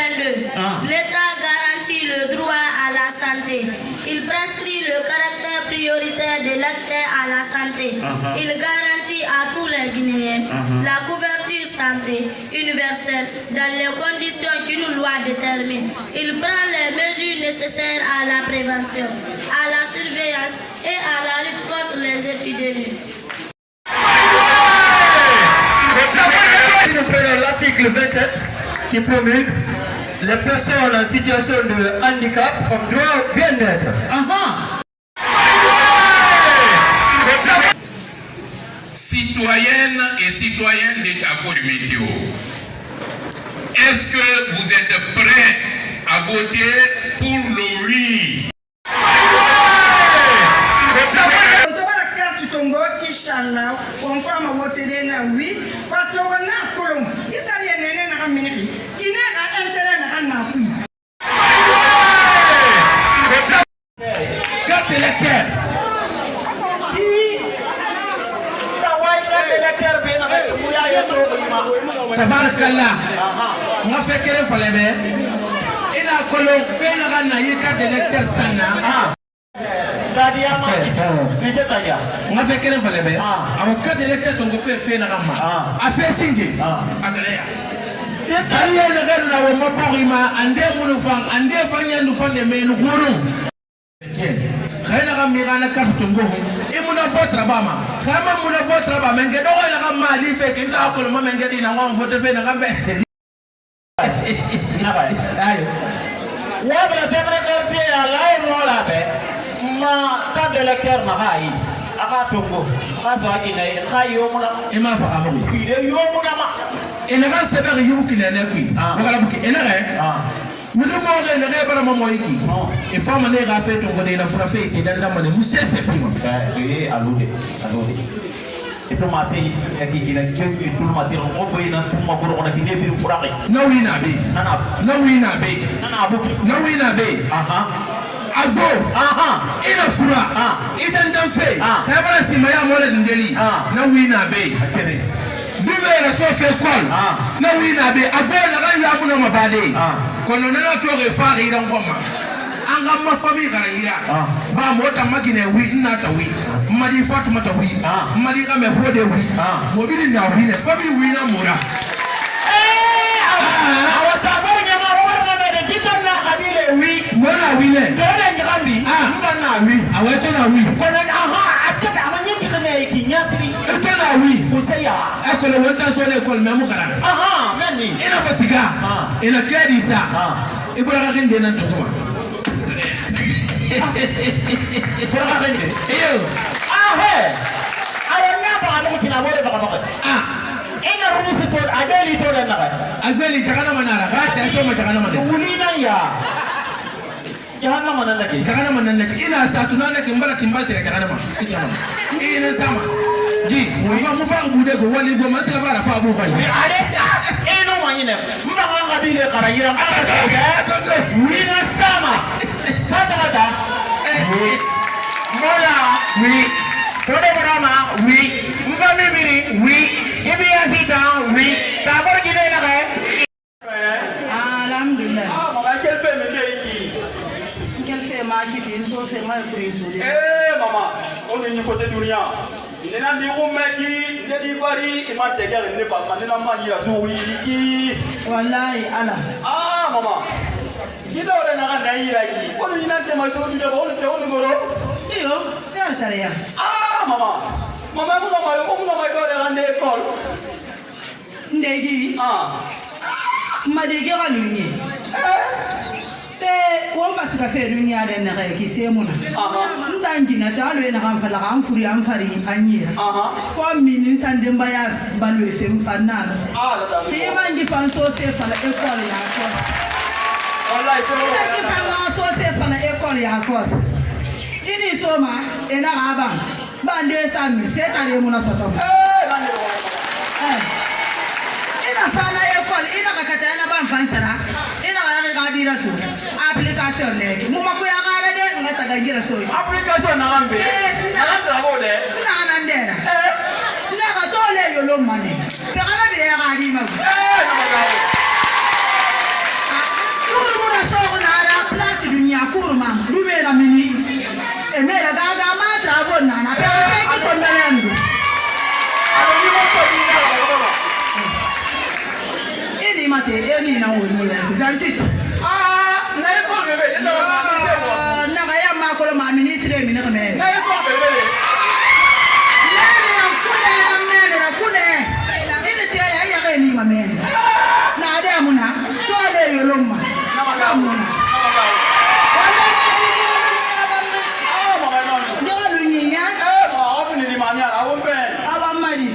22. L'État garantit le droit à la santé. Il prescrit le caractère prioritaire de l'accès à la santé. Il garantit à tous les Guinéens la couverture santé universelle dans les conditions qu'une loi détermine. Il prend les mesures nécessaires à la prévention, à la surveillance et à la lutte contre les épidémies. Nous prenons l'article 27 qui promulgue les personnes en situation de handicap ont droit au bien-être. Citoyennes et citoyens d'État du météo, est-ce que vous êtes prêts à voter pour le oui? Oui, parce qu'on a colombe. Il s'agit d'un américain qui n'est à intérêt à un Carte électeur. Tabarakallah. Moi fait qu'elle fallait bien. Il a colombe fait le ranaï carte électeur sana. Nga fe kelen fale be awo carte électeur tongo fe na gama a fe singe agaleya saye na gadu na wo maporima ande munu fang ande fanya ndu fande me nu guru khayna gam mi gana carte tongo e muna votra bama khama muna votra ba menge do na gam mali fe ke ta ko mo menge dina ngam vote fe na gambe na bay ayo wa bla secrétaire ya lay mo la be ma carte d'électeur na hayi aka tongo kaso akina khayo muna ima fa amu ide yo muna ma ina ga sebe yubu kinene kui ngala buki ina ga muzo mo ga ina ga bara mo moyiki e fa mane ga fe tongo de na fura fe se dan dan mane musese fima alude diplomasi qui gina képp diplomati ko boy na tuma boro ko na fi nebiru furaqi nawina be nawina be agbo ina fura idan dan fe ka bara si maya mo le ndeli nawina be dube na so fe kol nawina be agbo na ga ya mu na mabade kono na to ge fa ri ran koma anga ma fami gara ira ba mota magine wi ina ta wi madi fatuma ta wi madi ga me fode wi mobili na wi ne fami wi na mura awata ba nya ma wona me de kitan na khabile wi mona wi ne to na ngambi na wi aweto na wi kono akaba amanyi kene ki nyatri to na wi musaya akole wonta so ne kol me mu gara meni ina basiga ina kedisa ibura ga kinde nan to kuma Agweli jangan mana lah, saya semua jangan mana. Ulina ya, jangan mana lagi. Jangan mana lagi. Ina satu nana kembali timbal saya jangan mana. Islam. Ina sama. Ji, mufa bude go wali go masih apa rafa abu kau. Ada. Ino mana? Mufa nggak bila karayiram. Ulina sama. Kata. Mola, oui. Tode Brahma, oui. Mugame Biri, oui. Ibiasita, oui. Tabor Gide na kaya? Alhamdulillah. Mama, quel fait me ici? Quel fait ma qui dit so fait ma prise. Mama, on est du côté du rien. Il est dans des roumaki, il est du bari, il m'a déguerre, il n'est pas maintenant mani la souris. Wallahi Allah. Mama. Kita orang nak naik lagi. Kalau ini nanti masuk di dalam, orang goro. Iyo, ya taria. Mama. Mama kamu nak main orang di ekol. Ndegi. Madegi kalunyi. Te ko pas ka fe dunia den na kai kisemuna. Ndangi na talo ena kan fala kan furi an fari anyira. Fo minin tan demba ya balu fem fanana. Te mangi fan so se fala ekol ya ko. Wallahi ko ni fanga so se fala ekol ya ko. Ini soma ena abang. Bande sami se tare muna soto. Ina fana ekol ina kakata ina ban fansara. Ina ga dira su. Application ne. Mu maku ya gara de ngata ga gira so. Application na ngambe. Na trabo de. Na nandera. Na ga tole yo lo mane. Pe ga be ya ga di ma. Na ga. mate eni na woni ya kufantita na iko bebe ina wa na ga ya makolo ma ministre mi na kame na iko bebe na kude ini te ya ga ni mame na ada muna to le yoloma na muna wala ni ga lu ni ya ofu ni mami ala wo pe aba mari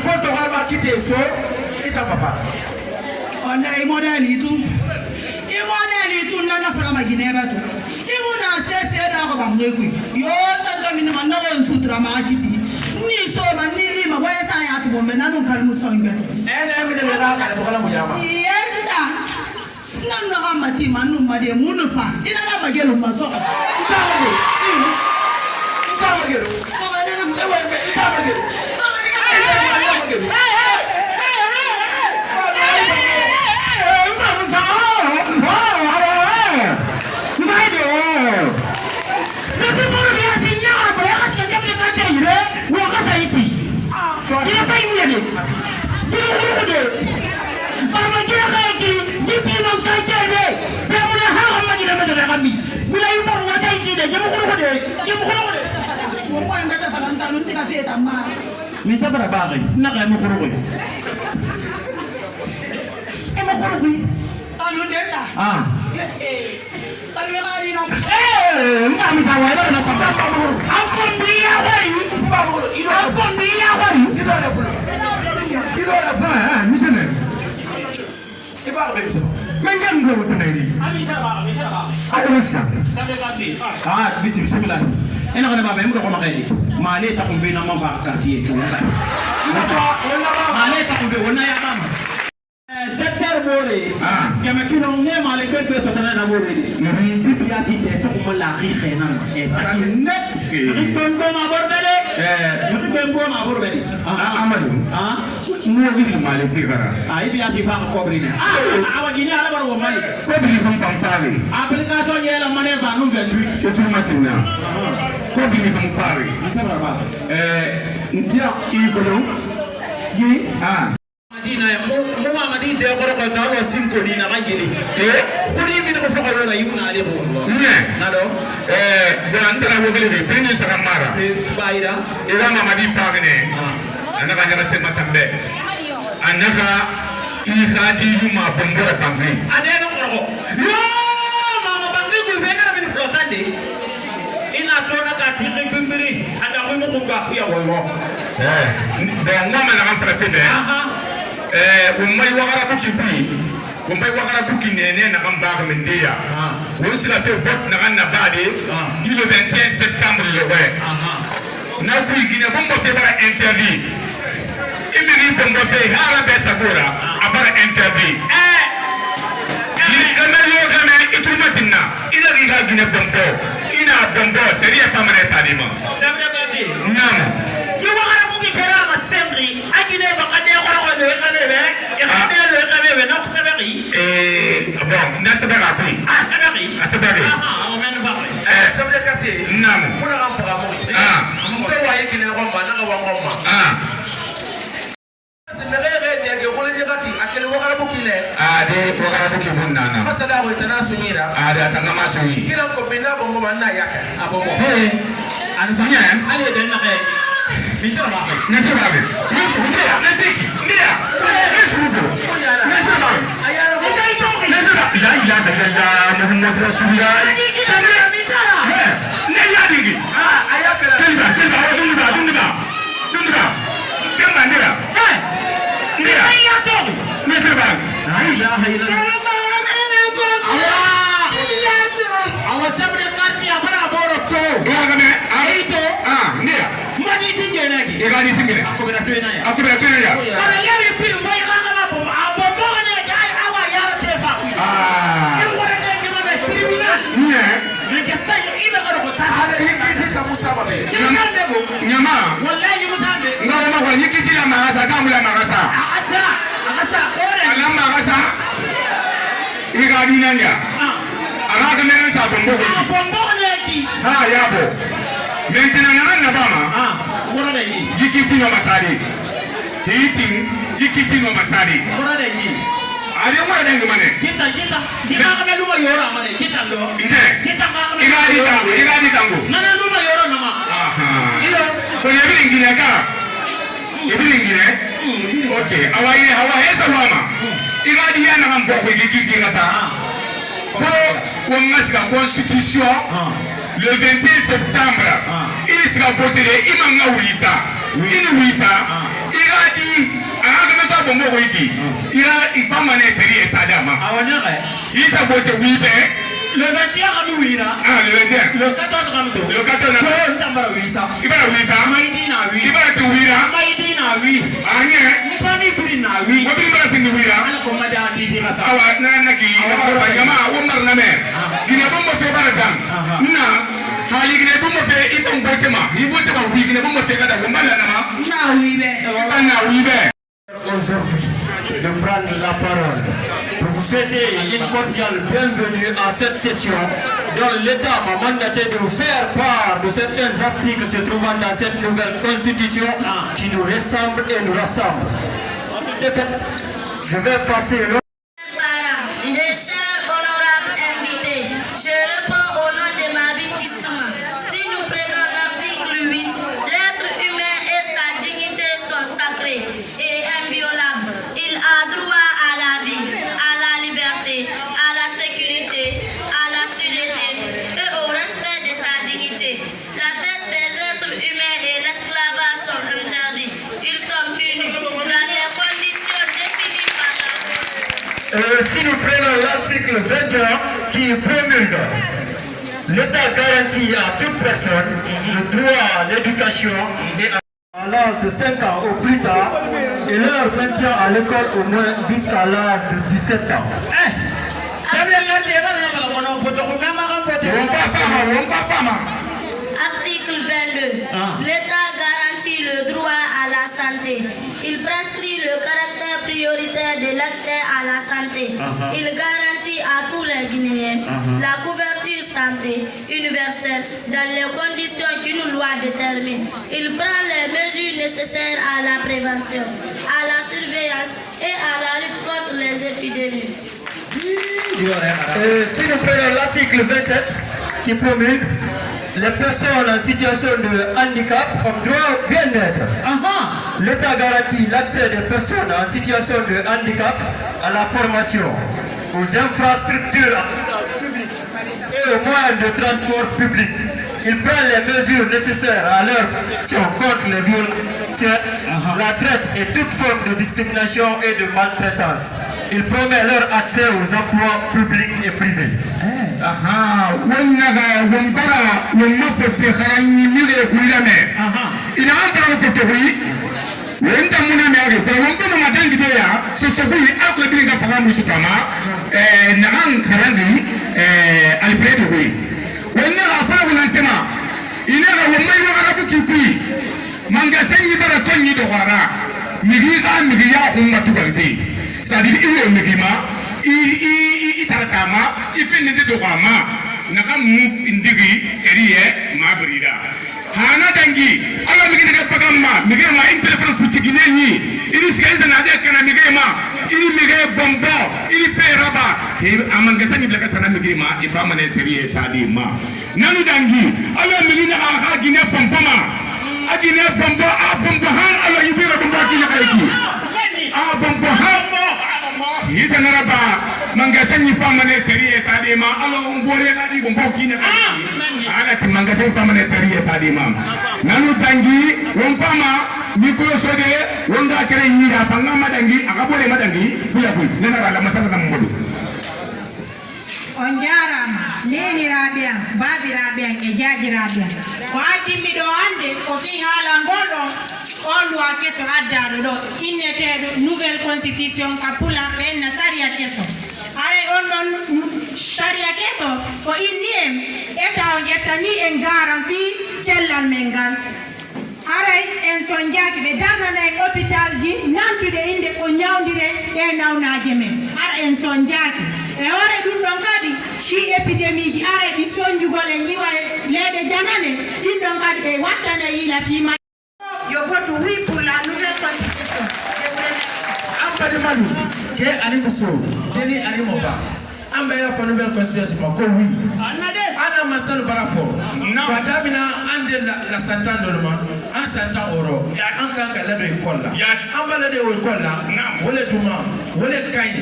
foto kama kiteso itafapa ona imodeli tu na fala magine bato imuna sese da ko bamneku yo tanga min manna won sutra ma kiti ni so man ni lima boya sa ya tu bombe nanu kalmu so imbeto ene mi de la ka ko la mujama yenda nanu ga mati manu made munu fa ina na magelu maso ntamagelu ko ga na ntamagelu Ni sabara bagai na ka mo khoro ko e mo khoro ko anu deta talu ga ni no ma mi sa wa ba na ta ba mo afon biya wai ba mo ido afon biya wai ido la fulu misene ifa be bisa mengan go tanari adoska bismillah ina kana baba mu ko makali male ta kun fe na man fa quartier ko wala male ta kun fe wona ya mama secteur bore kama kino ne male ko be satana na bore ni di biasi te to ko la ri khena e ta net bon ma borde de bon ma borde amadu mo wi male fi gara ai biasi fa ko brine awagini ala baro mali ko bi fam fam fawe application yela mane va nu 28 automatique na ko bi fam fawe sabara ba ndia i ko no yi madina mo mamadi de ko ko ta lo sinko ni na ngini khuri mi ko foko wala yuna ale ko ne na do de antara wo gele fini saka mara baira ira mamadi fagne anaka nyara se masambe anaka i khadi yuma bombora bangi ade no ko yo mama bangi ko fenga min flotande ina tona ka tiki bimbiri ada ko mo ko ga ya wallo de ngoma na kan fara febe umay wakara ku chipi umay wakara ku kinene na kan ba min dia wo sila fe vote na kan na bade le 21 septembre le ouais na ku igine bombo fe bara interdit imiri bombo fe hara be sakura abara interdit ni kamayo kama itumatina ila riga gine bombo ina bombo seria famane sadima sabra gadi namo ki wakara ku ki kera ma sengri agine ba kade ko ko ne kanebe e kade le kanebe na ko sabari bon na sabara ku sabari o men fa sabra kati namo kuna kan faga mo to waye kine ko ba na ka wa ngoma akele wakara bukile ade wakara bukimun nana masada ko tana sunyira ade atanga masuni kiran ko bina bongo manna yaka abongo anfanya ale den na kay bisara ba nasaba be yesu ndia nasiki ndia yesu ko nasaba ayara ko nasaba la ilaha illallah muhammad rasulullah ne ya digi ayaka tilba dundiba gamba ndira ndia ya to nasaba la ilaha illallah awa sabra kati abara boro to ya game aito ndia mani tingena ki e gani singine akobera twena ya wala yari pil foi kaka ba bombo ne dai awa yara tefa e wora ne ki mana tribunal nye ne ke sai ina garo ko ta ada yiki ta musaba be nyama nyama wallahi musambe ngara ma ko yiki ti la magasa kamula magasa akasa kore ala magasa e gani nanya ala ka menen sa bombo ko bombo ne ki ha yabo maintenant na khora dengi jikiti no masari hiting jikiti no masari khora dengi ari mo dengi mane kita ka lu ma yora mane kita ndo kita ka iradi tango nana lu ma yora nama iyo ko yebi ngine okay awa esa wama iradi yana ngambo ko jikiti ngasa so ko ngasiga constitution le 21 septembre il sera voté imanga wisa iradi anagameta bombo ko iki ifama ne seri sadama awanya ka isa voté wibe le 21 wira le 21 le 14 kamto le 14 na ko ntambara wisa ibara wisa maidi na wi ibara tu wira maidi na wi anye mfani buri na wi wabi ibara sindi wira ala ko mada titi kasa awa naki na ko banyama umar na me gine bombo fe bara dan na hali gine bombo fe ifam voté ma wi gine bombo fe kada bomba na ma na wibe aujourd'hui de prendre la parole pour vous souhaiter une cordiale bienvenue à cette session dont l'État m'a mandaté de vous faire part de certains articles se trouvant dans cette nouvelle constitution qui nous ressemble et nous rassemble. De fait, je vais passer le... Mes chers honorables invités, je réponds au nom de ma victime. Si nous prenons l'article 8, l'être humain et sa dignité sont sacrés et inviolables. Il a droit à la vie, à la liberté, à la sécurité, à la sûreté et au respect de sa dignité. La traite des êtres humains et l'esclavage sont interdits. Ils sont punis dans les conditions définies par la loi. Si nous prenons l'article 21 qui promulgue, l'État garantit à toute personne le droit à l'éducation et à l'âge de 5 ans au plus tard et leur maintien à l'école au moins jusqu'à l'âge de 17 ans. Article 22. L'État garantit le droit à la santé. Il prescrit le caractère prioritaire de l'accès à la santé. Il garantit à tous les Guinéens la couverture santé universelle dans les conditions qu'une loi détermine. Il prend les mesures nécessaires à la prévention, à la surveillance et à la lutte contre les épidémies. Si nous prenons l'article 27 qui promulgue, les personnes en situation de handicap ont droit au bien-être. L'État garantit l'accès des personnes en situation de handicap à la formation, aux infrastructures et aux moyens de transport public. Il prend les mesures nécessaires à leur protection contre les violences, la traite et toute forme de discrimination et de maltraitance. Il promet leur accès aux emplois publics et privés. c'est-à-dire il migima i saratama i fait de droama naka muf indigi serie mabrida hana dangi ala migina ka pagamma migima in téléphone futi gineni ini sigaisa na de kana migima ini migé bombo ini fait raba amanga sani blaka sana migima i fama ne serie sadima nanu dangi ala migina ka gine bomboma agine bombo a bombo han ala yibira bombo gine kayki a bombo han Isa naraba mangasan fama ne serie sadima alo ngore ngadi gombo kine ala ti mangasan fama ne serie sadima nanu dangi won fama mikro sode wonga kere nyira fanga madangi akabole madangi fuya ko nena bala masala kam modu on jarama neni rabian babi rabian e jaji rabian ko adimi do ande ko fi hala ngodo on loi keso addado do innetedo nouvelle constitution kapula ben saria keso are on non saria keso ko inniem eta on yettani en garan fi cellal mengal are en sonjaki be darnana en hôpital ji nantude inde ko nyawdire e nawnaje men are en sonjaki e ore dum don kadi si epidemie ji are di sonjugol en jiwa lede janane din don kadi be wattana yila fi je vote oui pour la nouvelle constitution. Je vous remercie. Amba de Malou, qui est Alimuso, Deni Alimoba. Amba ya fa nouvelle constitution ma ko oui. Ana masal barafo. Fadamina ande la santan dolma, an santan oro. An kan ka lado école la. Amba la de école la. Wole tuma, wole kay.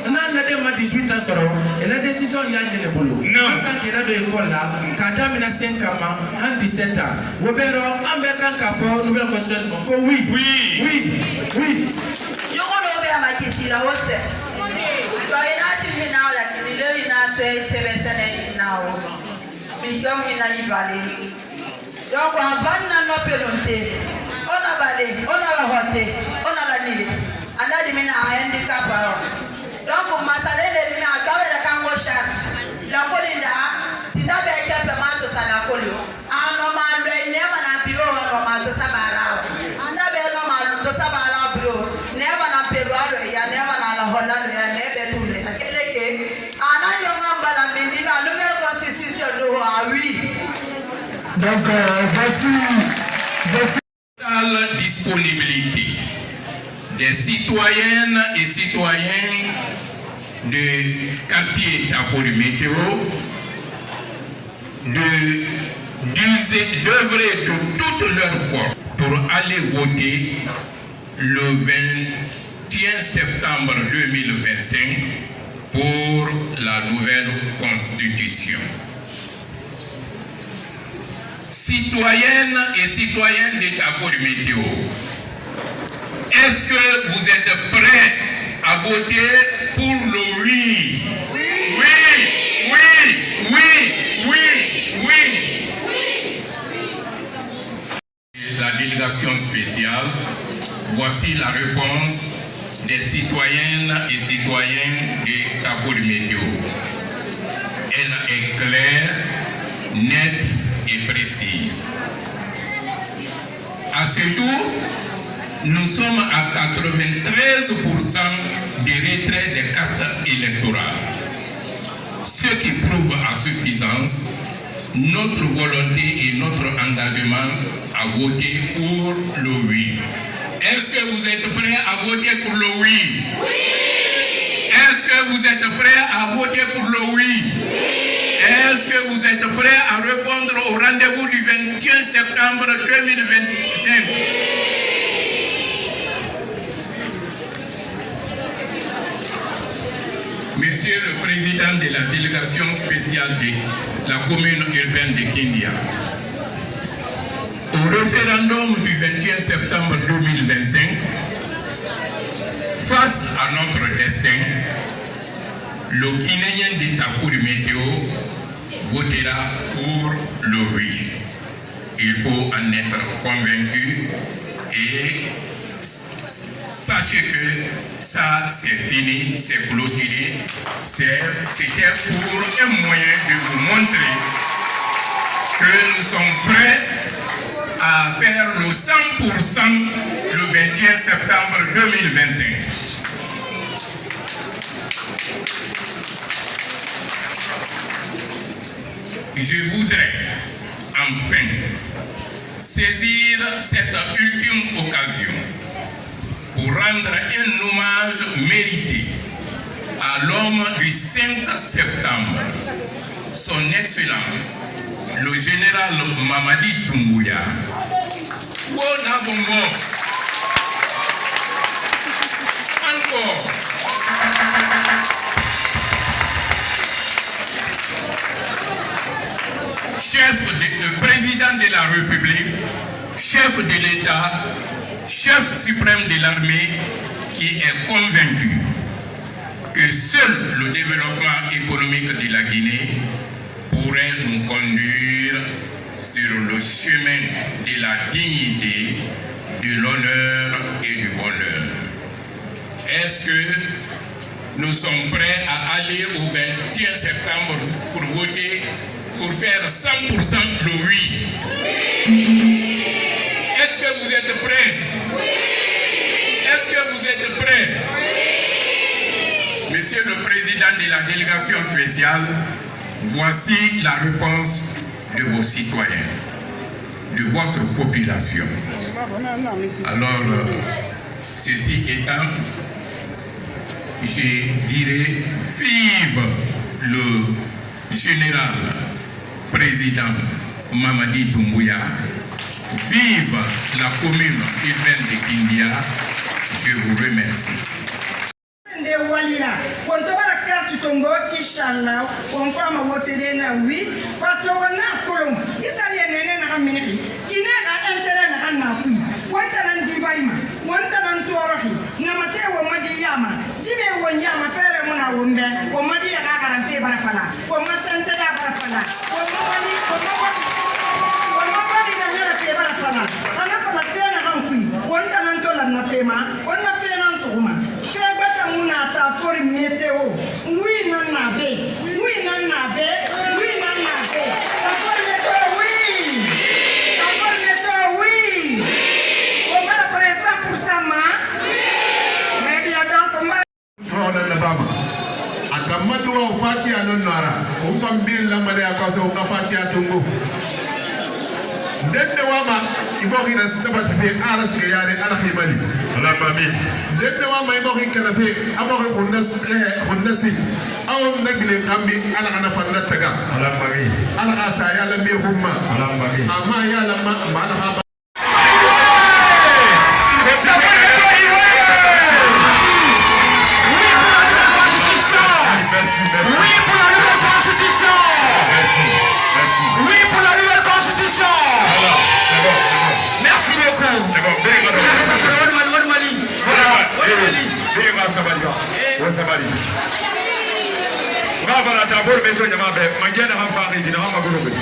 Nan la de ma 18 ans soro, et la décision yande le bolo. An kan ke lado école la, kadamina 5 ans, an 17 ans. Wobero amba kan ka fo nouvelle constitution ma ko oui. Oui. Yo kono be amatisi la wose. Kwa ina simi nao lakini leo ina swe sebesene nao. Bigam ina livale. Donc avant na no pelonte. Ona bale, ona la hote, ona la nile. Anda di mina handicap awo. Donc masalele di mina akawe la kango shar. La kolinda tinda be kepe mato sala kolio. Ano mando enema na biro ano mato sabara. Anda be no mato to sabara biro. Neba na peruado ya neba na la holando ya nebe tule. Keleke ananyo ngamba la mindi ba nouvelle constitution do oui. Donc voici La disponibilité des citoyennes et citoyens de quartier Tafori Météo d'œuvrer de toute leur force pour aller voter le 21 septembre 2025 pour la nouvelle constitution. Citoyennes et citoyens de Tafori Météo, est-ce que vous êtes prêts à voter pour le oui? Oui. La délégation spéciale, voici la réponse des citoyennes et citoyens de Tafori Météo. Elle est claire, nette et précise. À ce jour, nous sommes à 93% des retraits des cartes électorales, ce qui prouve à suffisance notre volonté et notre engagement à voter pour le oui. Est-ce que vous êtes prêts à voter pour le oui? Est-ce que vous êtes prêts à voter pour le oui? Est-ce que vous êtes prêts à répondre au rendez-vous du 21 septembre 2025? Monsieur le Président de la délégation spéciale de la commune urbaine de Kindia, au référendum du 21 septembre 2025, face à notre destin, le Guinéen de Tafori Météo votera pour le oui. Il faut en être convaincu et sachez que ça c'est fini, c'est clôturé. C'était pour un moyen de vous montrer que nous sommes prêts à faire le 100% le 21 septembre 2025. Je voudrais enfin saisir cette ultime occasion pour rendre un hommage mérité à l'homme du 5 septembre, son Excellence, le général Mamadi Doumbouya. Encore. Président de la République, chef de l'État, chef suprême de l'armée, qui est convaincu que seul le développement économique de la Guinée pourrait nous conduire sur le chemin de la dignité, de l'honneur et du bonheur. Est-ce que nous sommes prêts à aller au 21 septembre pour voter, pour faire 100% le oui? Est-ce que vous êtes prêts? Est-ce que vous êtes prêts? Monsieur le Président de la délégation spéciale, voici la réponse de vos citoyens, de votre population. Alors, ceci étant, je dirais vive le général président Mamadi Doumbouya, vive la commune urbaine de Kindia. Je vous remercie. Nde walira on tabara carte tongo inshallah on fama wotere na wi parce que on a kolom isari nene na miniki kine ga intérêt na na ku wonta nan di bayma wonta nan torohi na mate wo madi yama jibe won yama fere mona wombe o madi ga garan fe barafala o masante ga barafala o mawali na ngara fe barafala ana fala fe na kan ku wonta nan to lan na fe ma on na fe nan suguma Munata for meteo, we none nabe, we none nabe, we none nabe. Tapor meteo we, tapor meteo we. Combara por essa por sama. Maybe I don't come. From Alabama. Akamadu wa ufati anonara. Ukambil lamade akose ukafati atungu. Dende wama iboki na sabati fe aras ke yare alakhimali. Alabami. Dende wama iboki kana fe aboki khonnasi aw nagle kambi ala kana fanda taga. Alabami. Ala asa ya lambi humma. Alabami. Ama ya lamma mana haba. Bravo la tabor beso nyama be mangiana hamfa ni jina hama gurube.